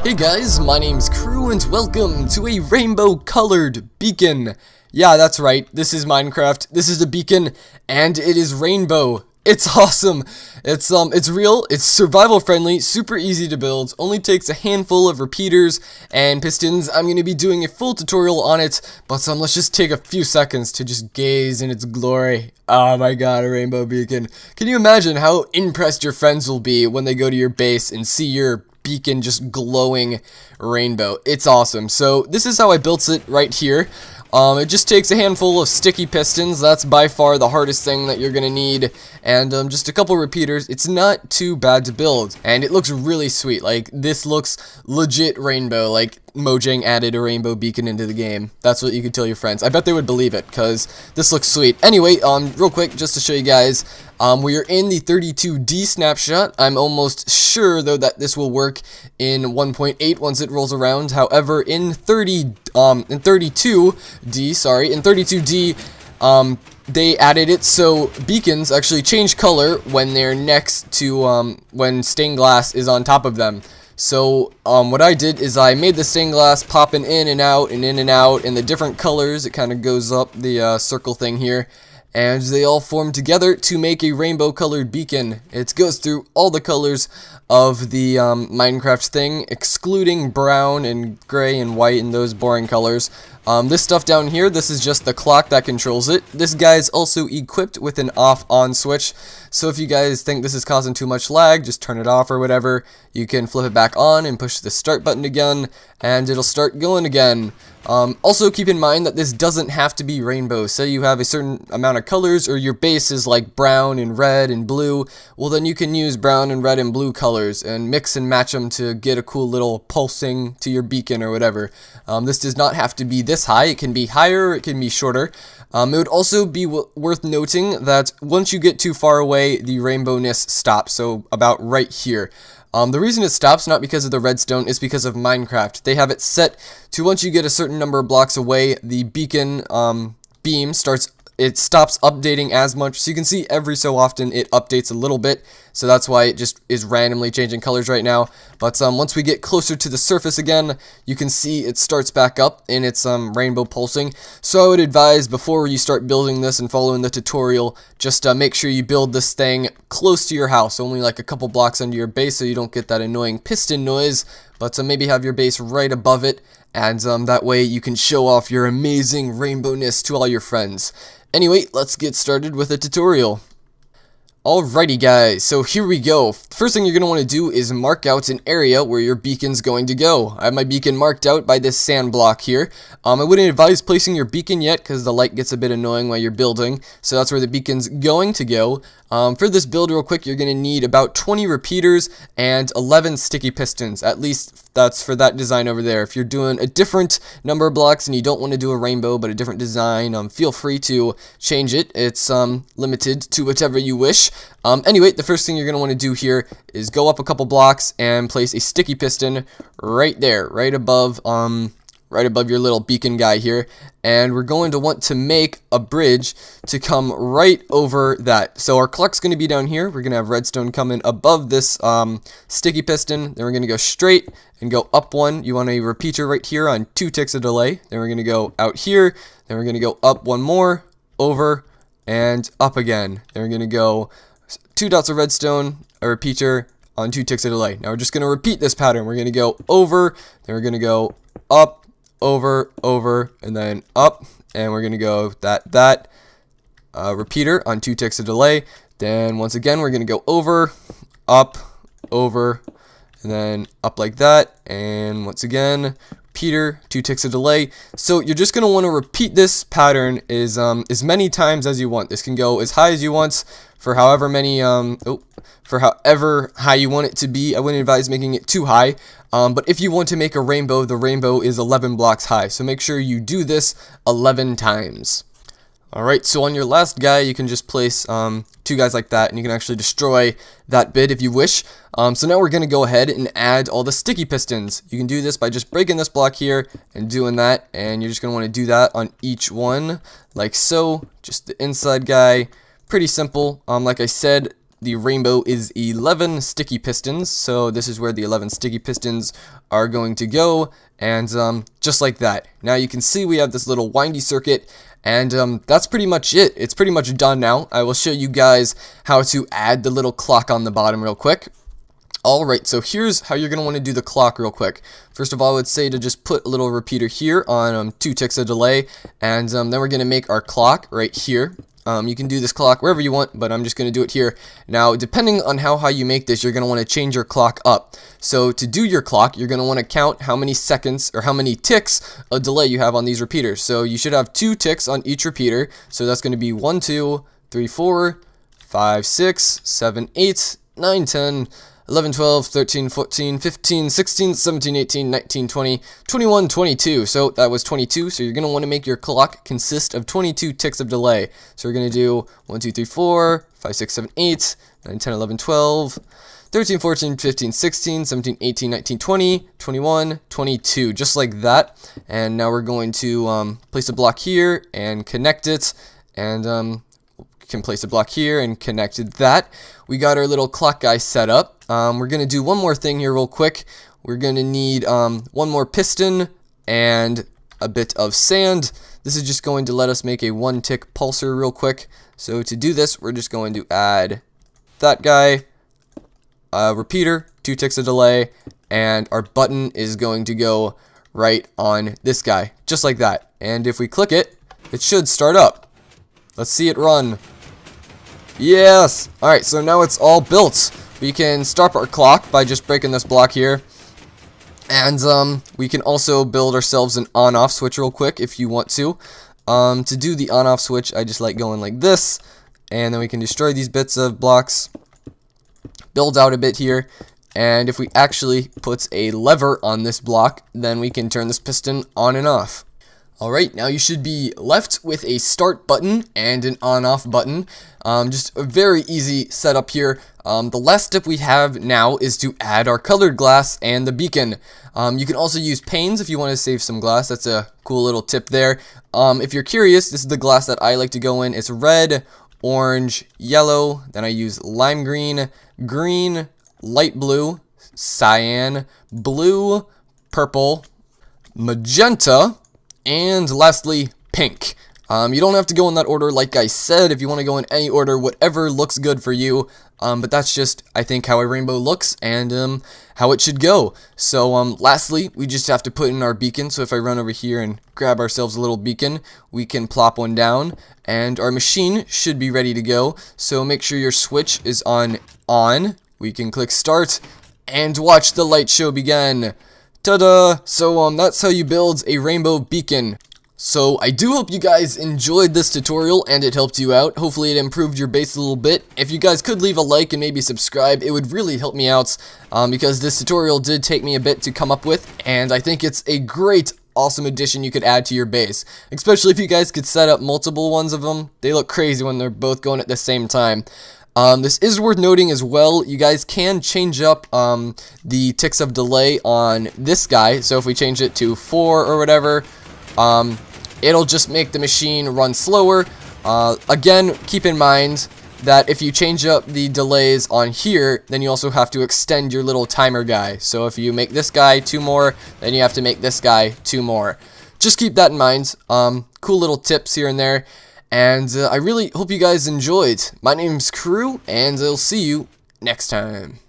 Hey guys, my name's Crew and welcome to a rainbow colored beacon. Yeah, that's right, this is Minecraft, this is a beacon, and it is rainbow. It's awesome. It's real, it's survival friendly, super easy to build, only takes a handful of repeaters and pistons. I'm going to be doing a full tutorial on it, but let's just take a few seconds to just gaze in its glory. Oh my god, a rainbow beacon. Can you imagine how impressed your friends will be when they go to your base and see your beacon just glowing rainbow? It's awesome. So this is how I built it right here. It just takes a handful of sticky pistons. That's by far the hardest thing that you're gonna need, and just a couple repeaters. It's not too bad to build, and it looks really sweet. Like, this looks legit rainbow, like Mojang added a rainbow beacon into the game. That's what you could tell your friends. I bet they would believe it, because this looks sweet. Anyway, real quick, just to show you guys, we are in the 32D snapshot. I'm almost sure, though, that this will work in 1.8 once it rolls around. However, in 32D, they added it so beacons actually change color when they're next to, when stained glass is on top of them. So, what I did is I made the stained glass popping in and out and in and out in the different colors. It kind of goes up the circle thing here, and they all form together to make a rainbow colored beacon. It goes through all the colors of the Minecraft thing, excluding brown and gray and white and those boring colors. This stuff down here, this is just the clock that controls it. This guy's also equipped with an off-on switch, so if you guys think this is causing too much lag, just turn it off or whatever. You can flip it back on and push the start button again, and it'll start going again. Also keep in mind that this doesn't have to be rainbow. Say you have a certain amount of colors, or your base is like brown and red and blue, well then you can use brown and red and blue colors and mix and match them to get a cool little pulsing to your beacon or whatever. This does not have to be this high. It can be higher, it can be shorter. It would also be worth noting that once you get too far away, the rainbowness stops, so about right here. The reason it stops, not because of the redstone, is because of Minecraft. They have it set to once you get a certain number of blocks away, the beacon beam stops updating as much. So you can see every so often it updates a little bit, so that's why it just is randomly changing colors right now. But once we get closer to the surface again, you can see it starts back up in its rainbow pulsing. So I would advise, before you start building this and following the tutorial, just make sure you build this thing close to your house, only like a couple blocks under your base, so you don't get that annoying piston noise. But maybe have your base right above it, and that way you can show off your amazing rainbowness to all your friends. Anyway, let's get started with the tutorial. Alrighty guys, so here we go. First thing you're going to want to do is mark out an area where your beacon's going to go. I have my beacon marked out by this sand block here. I wouldn't advise placing your beacon yet because the light gets a bit annoying while you're building, so that's where the beacon's going to go. For this build real quick, you're going to need about 20 repeaters and 11 sticky pistons. At least that's for that design over there. If you're doing a different number of blocks and you don't want to do a rainbow but a different design, feel free to change it. It's limited to whatever you wish. Anyway, the first thing you're going to want to do here is go up a couple blocks and place a sticky piston right there, right above your little beacon guy here, and we're going to want to make a bridge to come right over that. So our clock's going to be down here. We're going to have redstone coming above this sticky piston. Then we're going to go straight and go up one. You want a repeater right here on 2 ticks of delay. Then we're going to go out here. Then we're going to go up one more, over, and up again. Then we're going to go 2 dots of redstone, a repeater on 2 ticks of delay. Now we're just going to repeat this pattern. We're going to go over, then we're going to go up, over, over, and then up, and we're going to go that repeater on 2 ticks of delay. Then once again we're going to go over, over, and then up like that, and once again repeater, 2 ticks of delay. So you're just going to want to repeat this pattern as many times as you want. This can go as high as you want for however many for however high you want it to be. I wouldn't advise making it too high. But if you want to make a rainbow, the rainbow is 11 blocks high. So make sure you do this 11 times. Alright, so on your last guy, you can just place 2 guys like that, and you can actually destroy that bit if you wish. So now we're going to go ahead and add all the sticky pistons. You can do this by just breaking this block here and doing that, and you're just going to want to do that on each one, like so. Just the inside guy, pretty simple. Like I said, the rainbow is 11 sticky pistons, so this is where the 11 sticky pistons are going to go, and just like that. Now you can see we have this little windy circuit, and that's pretty much it. It's pretty much done now. I will show you guys how to add the little clock on the bottom real quick. Alright, so here's how you're going to want to do the clock real quick. First of all, I would say to just put a little repeater here on 2 ticks of delay, and then we're going to make our clock right here. You can do this clock wherever you want, but I'm just going to do it here. Now, depending on how high you make this, you're going to want to change your clock up. So to do your clock, you're going to want to count how many seconds or how many ticks of delay you have on these repeaters. So you should have 2 ticks on each repeater. So that's going to be 1, 2, 3, 4, 5, 6, 7, 8, 9, 10, 11, 12, 13, 14, 15, 16, 17, 18, 19, 20, 21, 22. So that was 22. So you're going to want to make your clock consist of 22 ticks of delay. So we're going to do 1, 2, 3, 4, 5, 6, 7, 8, 9, 10, 11, 12, 13, 14, 15, 16, 17, 18, 19, 20, 21, 22. Just like that. And now we're going to place a block here and connect it. And can place a block here and connected that. We got our little clock guy set up. We're going to do one more thing here real quick. We're going to need one more piston and a bit of sand. This is just going to let us make a 1-tick pulsar real quick. So to do this, we're just going to add that guy, repeater, 2 ticks of delay, and our button is going to go right on this guy, just like that. And if we click it, it should start up. Let's see it run. Yes! Alright, so now it's all built. We can start our clock by just breaking this block here. And we can also build ourselves an on-off switch real quick if you want to. To do the on-off switch, I just like going like this. And then we can destroy these bits of blocks. Build out a bit here. And if we actually put a lever on this block, then we can turn this piston on and off. Alright, now you should be left with a start button and an on-off button. Just a very easy setup here. The last step we have now is to add our colored glass and the beacon. You can also use panes if you want to save some glass. That's a cool little tip there. If you're curious, this is the glass that I like to go in. It's red, orange, yellow. Then I use lime green, green, light blue, cyan, blue, purple, magenta, and lastly, pink. You don't have to go in that order, like I said. If you want to go in any order, whatever looks good for you. But that's just, I think, how a rainbow looks and how it should go. So lastly, we just have to put in our beacon. So if I run over here and grab ourselves a little beacon, we can plop one down. And our machine should be ready to go. So make sure your switch is on. We can click start and watch the light show begin. Ta-da! So that's how you build a rainbow beacon. So I do hope you guys enjoyed this tutorial and it helped you out. Hopefully it improved your base a little bit. If you guys could leave a like and maybe subscribe, it would really help me out because this tutorial did take me a bit to come up with, and I think it's a great, awesome addition you could add to your base. Especially if you guys could set up multiple ones of them. They look crazy when they're both going at the same time. This is worth noting as well, you guys can change up the ticks of delay on this guy. So if we change it to 4 or whatever, it'll just make the machine run slower. Again, keep in mind that if you change up the delays on here, then you also have to extend your little timer guy. So if you make this guy 2 more, then you have to make this guy 2 more. Just keep that in mind. Cool little tips here and there. And I really hope you guys enjoyed. My name's Crew, and I'll see you next time.